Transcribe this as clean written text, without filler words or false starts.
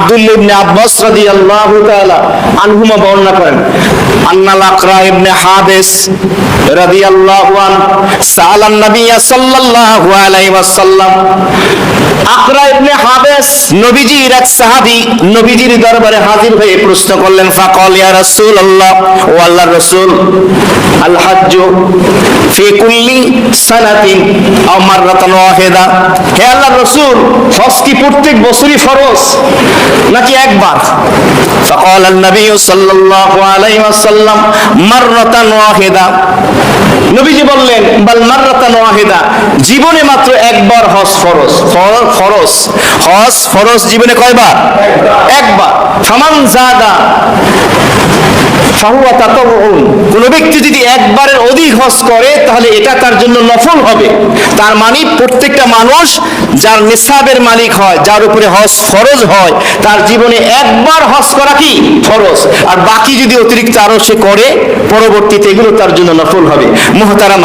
আব্দুল্লাহ ইবনে আব্বাস রাদিয়াল্লাহু তাআলা আনহুমা বর্ণনা করেন, আন্নাল আকরা ইবনে হাবিস রাদিয়াল্লাহু আনহু সাআলান নবী সাল্লাল্লাহু আলাইহি ওয়াসাল্লাম। আকরা ইবনে হাবিস নবীজির এক সাহাবী, নবীজির দরবারে হাজির হয়ে প্রশ্ন করলেন, ফাকাল ইয়া রাসূলুল্লাহ, ও আল্লাহর রাসূল, আল হাজ্জু ফি কুল্লি সানাতিন আও মাররাতান ওয়াহিদা, হে আল্লাহর রাসূল, হজ কি প্রত্যেক বছরই ফরজ নাকি একবার? ফাকাল আন-নবী সাল্লাল্লাহু আলাইহি ওয়াসাল্লাম মাররাতান ওয়াহিদা, নবীজি বললেন, বাল মাররাতান ওয়াহিদা, জীবনে মাত্র একবার হজ ফরজ। ফরজ, হজ ফরজ জীবনে কয়বার? একবার। ফামান জাদা ফাহুয়া তাতাউউন, কোন ব্যক্তি যদি একবারের অধিক হজ করে তাহলে এটা তার জন্য নফল হবে। তার মানে প্রত্যেকটা মানুষ যার নিসাবের মালিক হয়, যার উপরে হজ ফরজ হয়, তার জীবনে একবার হজ করা কি ফরজ, আর বাকি যদি অতিরিক্ত আরো সে করে পরবর্তীতে এগুলো তার জন্য নফল হবে। মুহতারাম